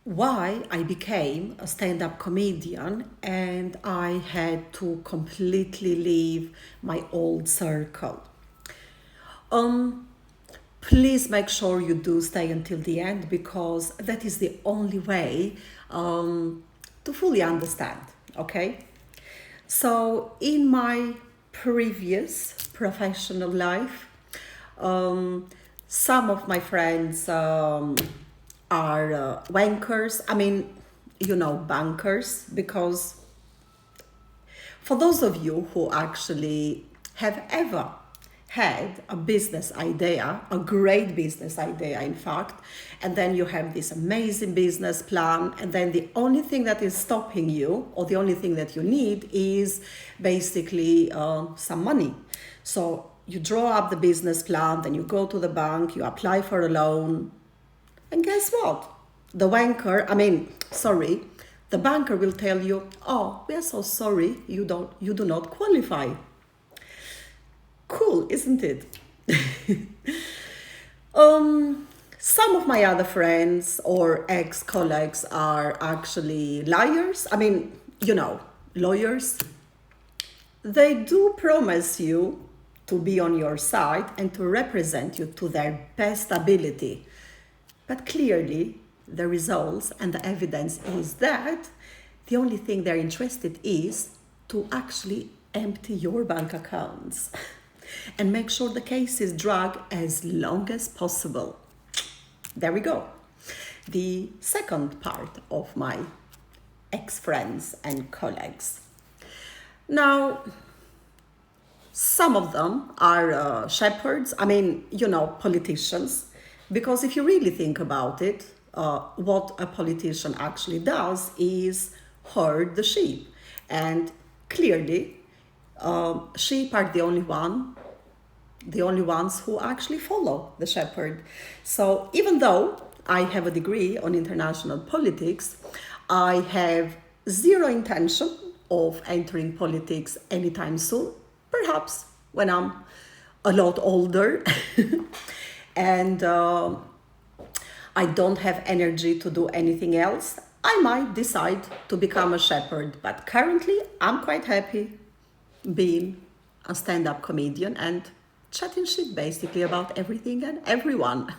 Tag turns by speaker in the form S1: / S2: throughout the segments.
S1: why I became a stand-up comedian, and I had to completely leave my old circle. Um, Please make sure you do stay until the end because that is the only way to fully understand. Okay? So, in my previous professional life, um, some of my friends are wankers. I mean, bankers, because for those of you who actually have ever had a business idea, a great business idea, in fact, and then you have this amazing business plan, and then the only thing that is stopping you, or the only thing that you need, is basically some money. So you draw up the business plan, then you go to the bank, you apply for a loan, and guess what? The banker will tell you, "Oh, we are so sorry, you do not qualify." Cool, isn't it? Some of my other friends or ex-colleagues are actually liars. Lawyers. They do promise you to be on your side and to represent you to their best ability. But clearly, the results and the evidence is that the only thing they're interested is to actually empty your bank accounts and make sure the case is dragged as long as possible. There we go. The second part of my ex-friends and colleagues. Now, some of them are shepherds, politicians, because if you really think about it, what a politician actually does is herd the sheep. And clearly, sheep are the only ones who actually follow the shepherd. So even though I have a degree on international politics, I have zero intention of entering politics anytime soon, perhaps when I'm a lot older and I don't have energy to do anything else. I might decide to become a shepherd, but currently I'm quite happy being a stand-up comedian and chatting shit basically about everything and everyone.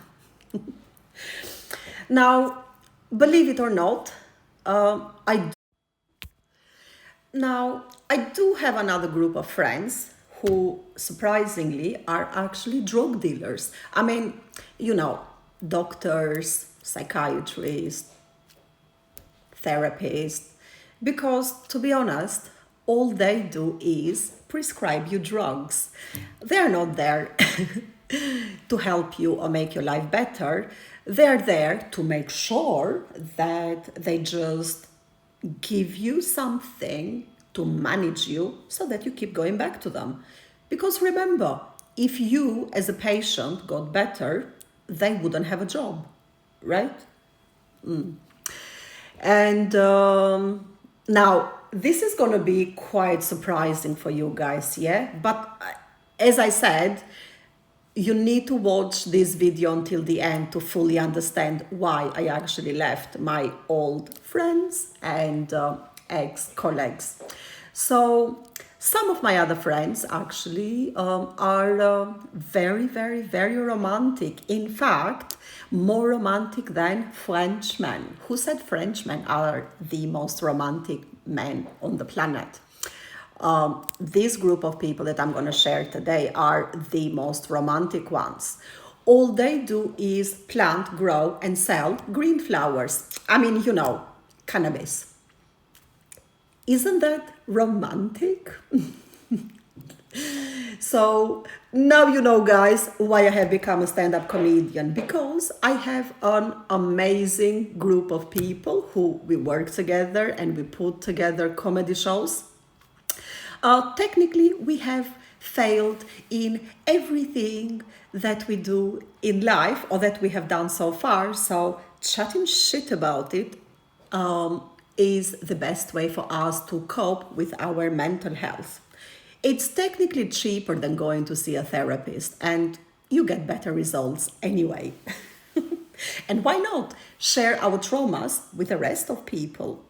S1: Now, believe it or not, I do have another group of friends who surprisingly are actually drug dealers. Doctors, psychiatrists, therapists, because to be honest, all they do is prescribe you drugs. They're not there to help you or make your life better. They're there to make sure that they just give you something to manage you so that you keep going back to them. Because remember, if you as a patient got better, they wouldn't have a job, right? And now, this is going to be quite surprising for you guys, yeah? But as I said, you need to watch this video until the end to fully understand why I actually left my old friends and ex-colleagues. So some of my other friends actually are very, very, very romantic. In fact, more romantic than Frenchmen. Who said Frenchmen are the most romantic men on the planet? This group of people that I'm going to share today are the most romantic ones. All they do is plant, grow, and sell green flowers. Cannabis. Isn't that romantic? So now you know, guys, why I have become a stand-up comedian, because I have an amazing group of people who we work together and we put together comedy shows. Technically, we have failed in everything that we do in life or that we have done so far. So chatting shit about it is the best way for us to cope with our mental health. It's technically cheaper than going to see a therapist, and you get better results anyway. And why not share our traumas with the rest of people?